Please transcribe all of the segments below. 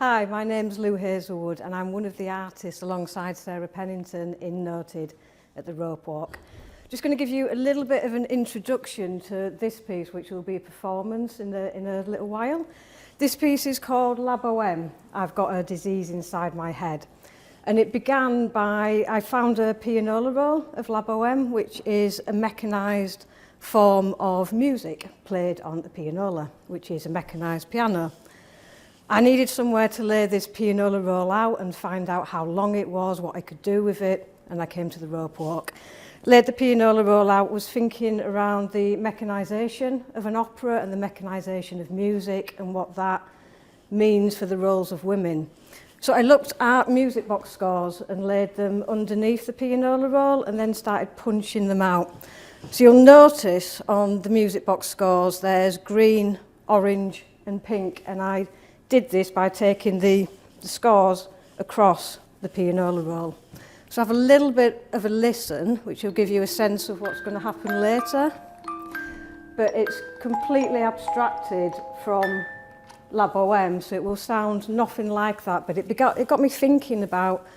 Hi, my name's Lou Hazelwood and I'm one of the artists alongside Sarah Pennington in Noted at the Rope Walk. Just going to give you a little bit of an introduction to this piece, which will be a performance in a little while. This piece is called La Bohème, I've Got a Disease Inside My Head. And it began by, I found a pianola roll of La Bohème, which is a mechanised form of music played on the pianola, which is a mechanised piano. I needed somewhere to lay this pianola roll out and find out how long it was, what I could do with it, and I came to the Rope Walk. Laid the pianola roll out, was thinking around the mechanisation of an opera and the mechanisation of music and what that means for the roles of women. So I looked at music box scores and laid them underneath the pianola roll and then started punching them out. So you'll notice on the music box scores there's green, orange and pink, and I did this by taking the scores across the pianola roll. So have a little bit of a listen, which will give you a sense of what's going to happen later. But it's completely abstracted from La Bohème, so it will sound nothing like that. But it got me thinking about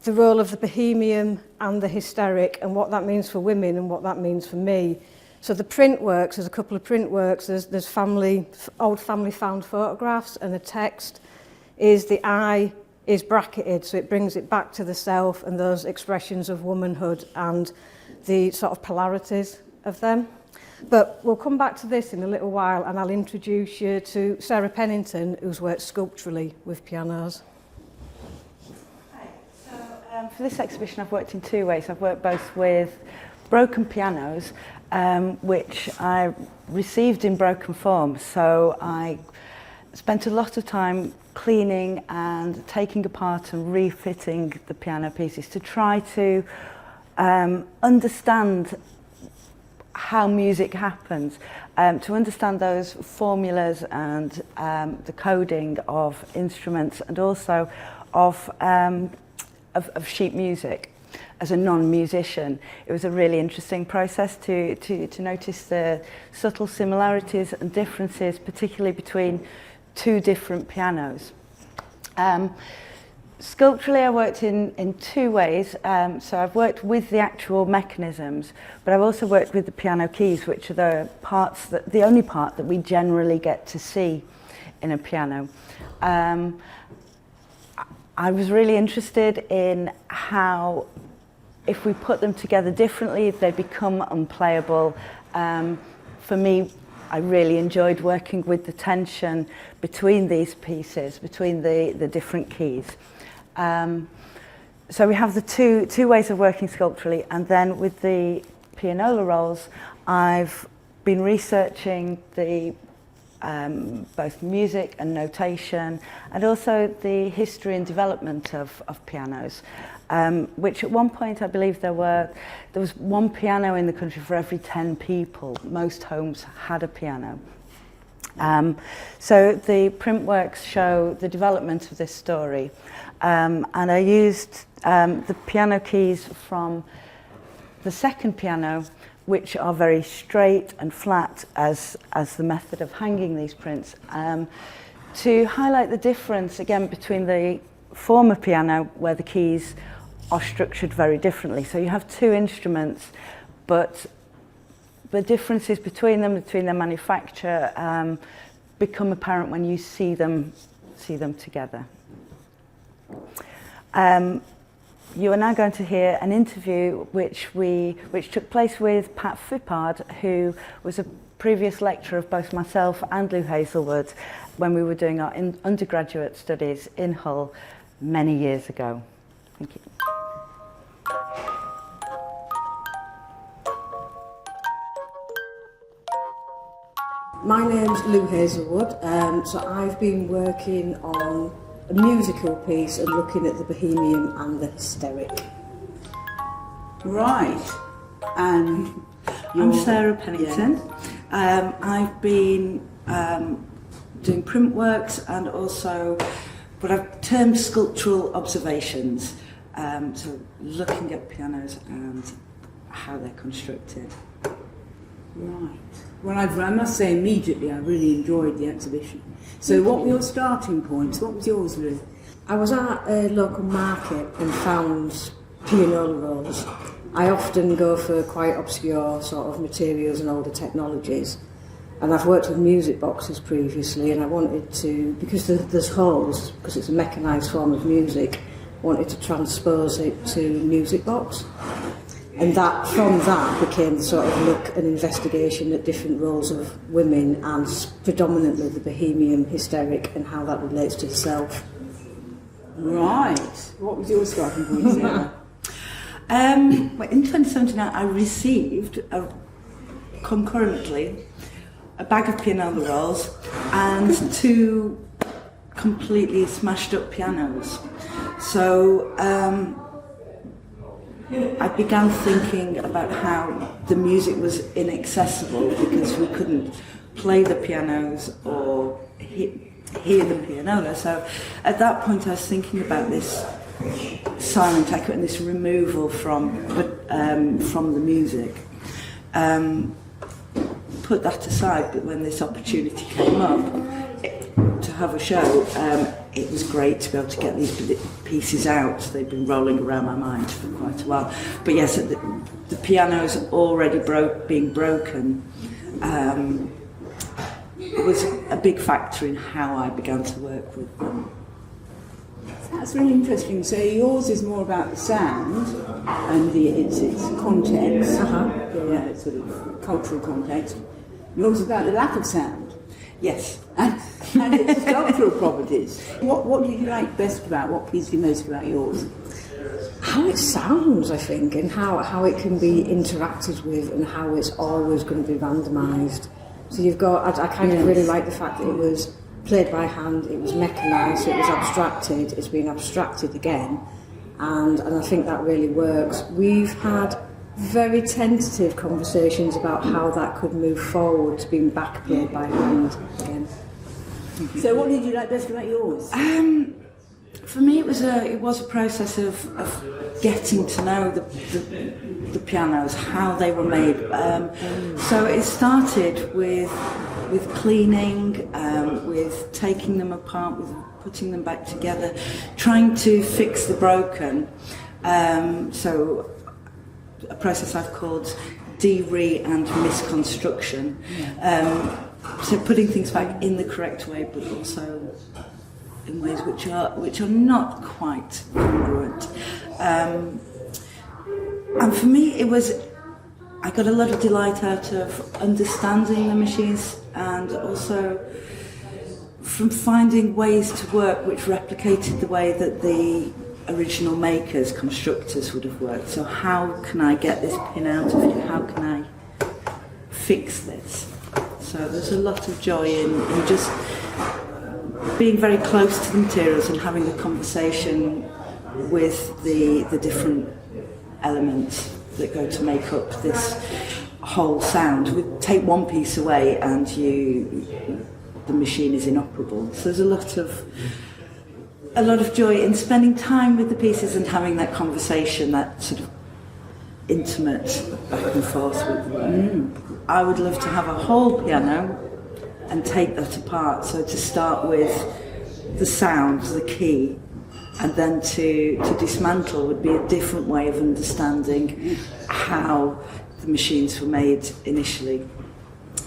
the role of the bohemian and the hysteric and what that means for women and what that means for me. So the print works, there's a couple of print works, there's old family found photographs, and the text is the I is bracketed, so it brings it back to the self and those expressions of womanhood and the sort of polarities of them. But we'll come back to this in a little while and I'll introduce you to Sarah Pennington, who's worked sculpturally with pianos. Hi. So for this exhibition I've worked in two ways. I've worked both with broken pianos, which I received in broken form. So I spent a lot of time cleaning and taking apart and refitting the piano pieces to try to understand how music happens, to understand those formulas and the coding of instruments and also of sheet music. As a non-musician, it was a really interesting process to notice the subtle similarities and differences, particularly between two different pianos. Sculpturally, I worked in two ways. So I've worked with the actual mechanisms, but I've also worked with the piano keys, which are the only part that we generally get to see in a piano. I was really interested in how, if we put them together differently, they become unplayable. For me, I really enjoyed working with the tension between these pieces, between the different keys. So we have the two ways of working sculpturally, and then with the pianola rolls, I've been researching the both music and notation, and also the history and development of pianos. Which at one point I believe there was one piano in the country for every 10 people. Most homes had a piano. So the print works show the development of this story, and I used the piano keys from the second piano, which are very straight and flat as the method of hanging these prints, to highlight the difference again between the former piano, where the keys are structured very differently. So you have two instruments, but the differences between their manufacture, become apparent when you see them together. You are now going to hear an interview which took place with Pat Fippard, who was a previous lecturer of both myself and Lou Hazelwood when we were doing our undergraduate studies in Hull many years ago. Thank you. My name's Lou Hazelwood, so I've been working on a musical piece and looking at the bohemian and the hysteric. Right. I'm Sarah Pennington. Yeah. I've been doing print works and also what I've termed sculptural observations, so looking at pianos and how they're constructed. Right. Well, I must say immediately I really enjoyed the exhibition. So what were your starting points? What was yours, Lou? I was at a local market and found pianola rolls. I often go for quite obscure sort of materials and older technologies. And I've worked with music boxes previously, and I wanted to, because there's holes, because it's a mechanised form of music, wanted to transpose it to music box. And that, from that, became the sort of look and investigation at different roles of women, and predominantly the bohemian hysteric and how that relates to the self. Right. What was your starting point, Sarah? Well, in 2017, I received concurrently a bag of pianola rolls and 2 completely smashed up pianos. So I began thinking about how the music was inaccessible because we couldn't play the pianos or hear the pianola. So at that point I was thinking about this silent echo and this removal from the music. Put that aside, but when this opportunity came up to have a show, it was great to be able to get these pieces out. They'd been rolling around my mind for quite a while. But yes, the piano's already being broken. It was a big factor in how I began to work with them. That's really interesting. So yours is more about the sound and its context, yeah, sort of cultural context. Yours is about the lack of sound. Yes. And its sculptural properties. What did you like best about, what pleased you most about yours? How it sounds, I think, and how it can be interacted with, and how it's always going to be randomised. So you've got, I kind of really like the fact that it was played by hand, it was mechanised, it was abstracted, it's been abstracted again, and I think that really works. We've had very tentative conversations about how that could move forward to being back played by hand again. So what did you like best about yours? For me, it was a process of getting to know the pianos, how they were made. So it started with cleaning, with taking them apart, with putting them back together, trying to fix the broken. So a process I've called de-re and misconstruction. So putting things back in the correct way, but also in ways which are not quite congruent. And for me, I got a lot of delight out of understanding the machines, and also from finding ways to work which replicated the way that the original makers, constructors would have worked. So how can I get this pin out of it? How can I fix this? So there's a lot of joy in just being very close to the materials and having a conversation with the different elements that go to make up this whole sound. We take one piece away and the machine is inoperable. So there's a lot of joy in spending time with the pieces and having that conversation, that sort of intimate back and forth with the work. I would love to have a whole piano and take that apart. So to start with the sound, the key, and then to dismantle would be a different way of understanding how the machines were made initially.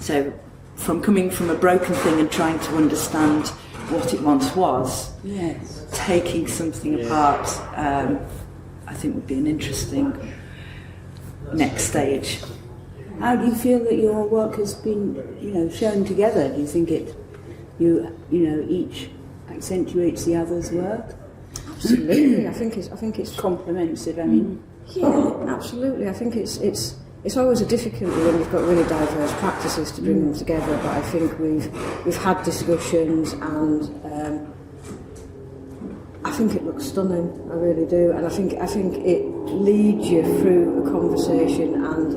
So from coming from a broken thing and trying to understand what it once was, Yes. taking something apart, I think would be an interesting next stage. How do you feel that your work has been, shown together? Do you think each accentuates the other's work? Absolutely, I think it's Complements it, I mean. Yeah, absolutely. I think it's always a difficulty when you've got really diverse practices to bring them together. But I think we've had discussions, and I think it looks stunning. I really do, and I think it leads you through a conversation and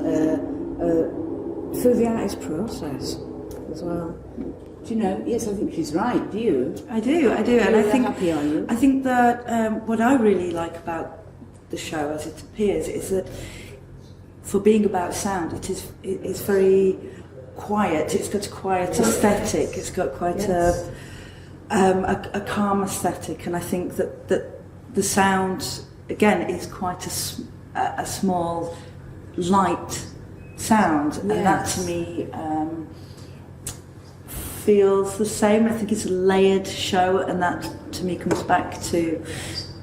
through the artist process as well. Do you know? Yes, I think she's right. Do you? I do, and Happy, are you? I think that what I really like about the show as it appears is that for being about sound, it's very quiet. It's got a quiet aesthetic. It's got quite a calm aesthetic, and I think that the sound again is quite a small, light sound, and that to me feels the same. I think it's a layered show, and that to me comes back to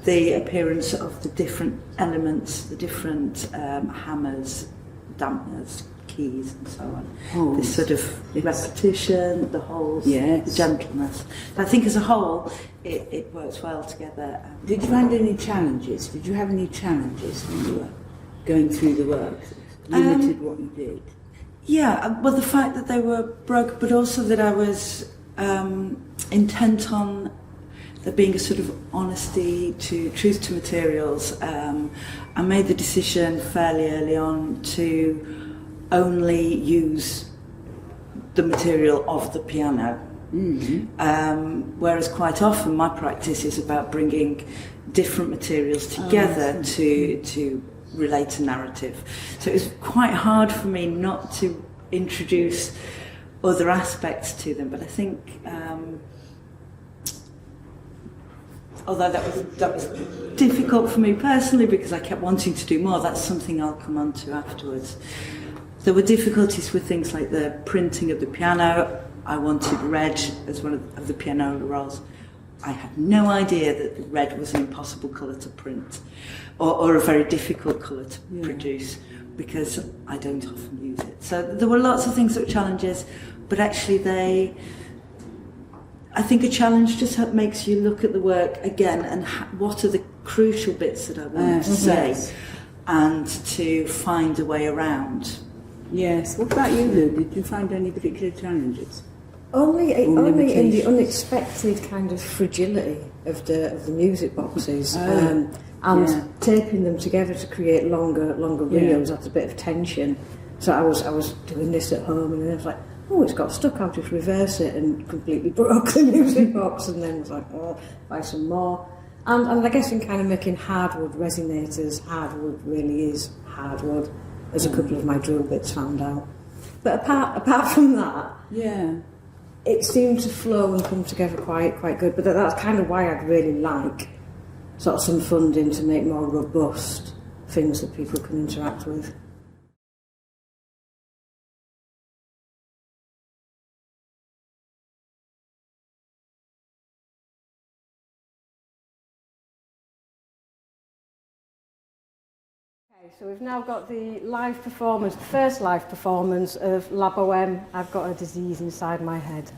the appearance of the different elements, the different hammers, dampners, keys and so on. This sort of repetition, the whole the gentleness. I think as a whole it works well together. Did you find any challenges? Did you have any challenges when you were going through the work? Limited what you did? Yeah, well, the fact that they were broke, but also that I was intent on there being a sort of honesty to truth to materials. I made the decision fairly early on to only use the material of the piano. Whereas quite often my practice is about bringing different materials together to relate a narrative. So it was quite hard for me not to introduce other aspects to them, but I think although that was difficult for me personally because I kept wanting to do more, that's something I'll come on to afterwards. There were difficulties with things like the printing of the piano. I wanted red as one of the piano rolls. I had no idea that the red was an impossible colour to print, or a very difficult colour to produce, because I don't often use it. So there were lots of things that were challenges, but actually I think a challenge just makes you look at the work again and what are the crucial bits that I want to say, and to find a way around. Yes. What about you, Lou? Did you find any particular challenges? Only in the unexpected kind of fragility of the music boxes, and taping them together to create longer reels. That's a bit of tension. So I was doing this at home, and then I was like, oh, it's got stuck. I'll just reverse it, and completely broke the music box. And then I was like, oh, buy some more. And I guess in kind of making hardwood resonators, hardwood really is hardwood, as a couple of my drill bits found out. But apart from that, it seemed to flow and come together quite good. But that's kind of why I'd really like sort of some funding to make more robust things that people can interact with. So we've now got the live performance, the first live performance of La Bohème, I've Got a Disease Inside My Head.